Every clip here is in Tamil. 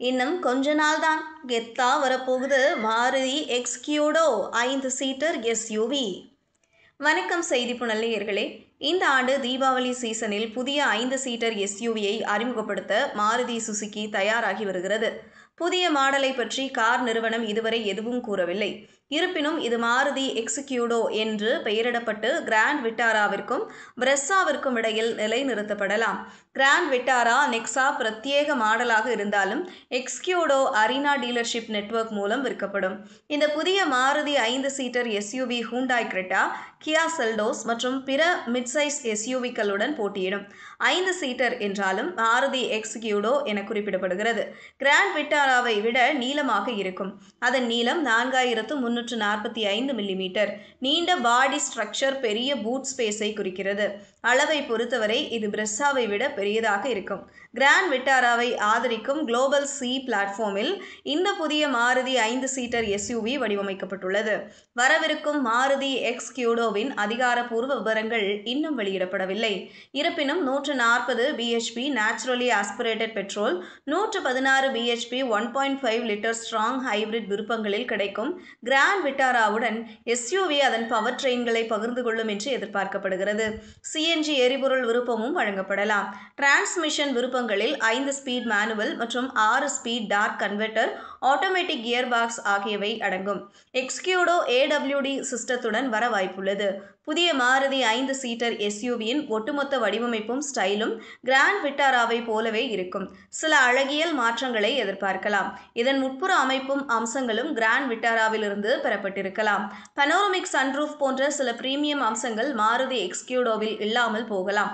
இன்னும் கொஞ்ச நாள் தான் கெத்தா வரப்போகுது மாருதி எக்ஸ்கியூடோ 5 சீட்டர் எஸ்யூவி. வணக்கம் செய்தி புனல்லையர்களே. இந்த ஆண்டு தீபாவளி சீசனில் புதிய 5 சீட்டர் எஸ்யூவியை அறிமுகப்படுத்த மாருதி சுசுகி தயாராகி வருகிறது. புதிய மாடலை பற்றி கார் நிறுவனம் இதுவரை எதுவும் கூறவில்லை. இருப்பினும் இது மாருதி எக்ஸ்கியூடோ என்று பெயரிடப்பட்டு கிராண்ட் விட்டாராவிற்கும் பிரெஸ்ஸாவிற்கும் இடையில் நிலைநிறுத்தப்படலாம். கிராண்ட் விட்டாரா நெக்ஸா பிரத்யேக மாடலாக இருந்தாலும் எக்ஸ்கியூடோ அரீனா டீலர்ஷிப் நெட்வொர்க் மூலம் விற்கப்படும். இந்த புதிய Maruti 5 seater SUV Hyundai Creta, Kia Seltos மற்றும் பிற மிட்சைஸ் எஸ்யூவிக்களுடன் போட்டியிடும். 5 சீட்டர் என்றாலும் மாருதி எக்ஸ்கியூடோ என குறிப்பிடப்படுகிறது. கிராண்ட் விட்டாராவை விட நீளமாக இருக்கும். அதன் நீளம் 4345 மில்லிமீட்டர். நீண்ட பாடி ஸ்ட்ரக்சர் பெரிய பூட் ஸ்பேஸை குறிக்கிறது. அளவை பொறுத்தவரை இது பிரெஸ்ஸாவை விட பெரியதாக இருக்கும். கிராண்ட் விட்டாராவை ஆதரிக்கும் குளோபல் சி பிளாட்ஃபார்மில் இந்த புதிய மாருதி 5 சீட்டர் எஸ்யூவி வடிவமைக்கப்பட்டுள்ளது. வரவிருக்கும் மாருதி எக்ஸ்கியூடோவின் அதிகாரப்பூர்வ விவரங்கள் இன்னும் வெளியிடப்படவில்லை. இருப்பினும் 140 PHP naturally aspirated petrol, 116 PHP 1.5 litre strong hybrid விருப்பங்களில் கிடைக்கும் கிராண்ட் விட்டாராவுடன் எஸ்யூவி அதன் பவர் ட்ரெயின்களை பகிர்ந்து கொள்ளும் என்று எதிர்பார்க்கப்படுகிறது. சிஎன்ஜி எரிபொருள் விருப்பமும் வழங்கப்படலாம். டிரான்ஸ்மிஷன் விருப்பங்களில் 5 ஸ்பீட் மேனுவல் மற்றும் 6 speed torque converter, automatic gear box ஆகியவை அடங்கும். எக்ஸ்கியூடோ ஏடபிள்யூடி சிஸ்டத்துடன் வர வாய்ப்புள்ளது. புதிய மாருதி 5 சீட்டர் எஸ்யூவியின் ஒட்டுமொத்த வடிவமைப்பும் ஸ்டைலும் கிராண்ட் விட்டாராவை போலவே இருக்கும். சில அழகியல் மாற்றங்களை எதிர்பார்க்கலாம். இதன் உட்புற அமைப்பும் அம்சங்களும் கிராண்ட் விட்டாராவிலிருந்து பெறப்பட்டிருக்கலாம். பனோரமிக் சன்ரூஃப் போன்ற சில பிரீமியம் அம்சங்கள் மாருதி எக்ஸ்கியூடோவில் இல்லாமல் போகலாம்.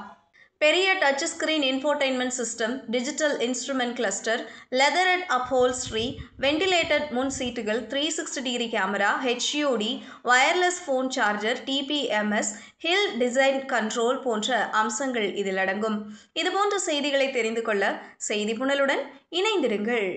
பெரிய touch screen infotainment system, digital instrument cluster, leatherette upholstery, ventilated முன் சீட்டுகள், 360 degree camera, HUD, wireless phone charger, TPMS, hill descent control போன்ற அம்சங்கள் இதில் அடங்கும். இதுபோன்ற செய்திகளை தெரிந்து கொள்ள செய்தி புனலுடன் இணைந்திருங்கள்.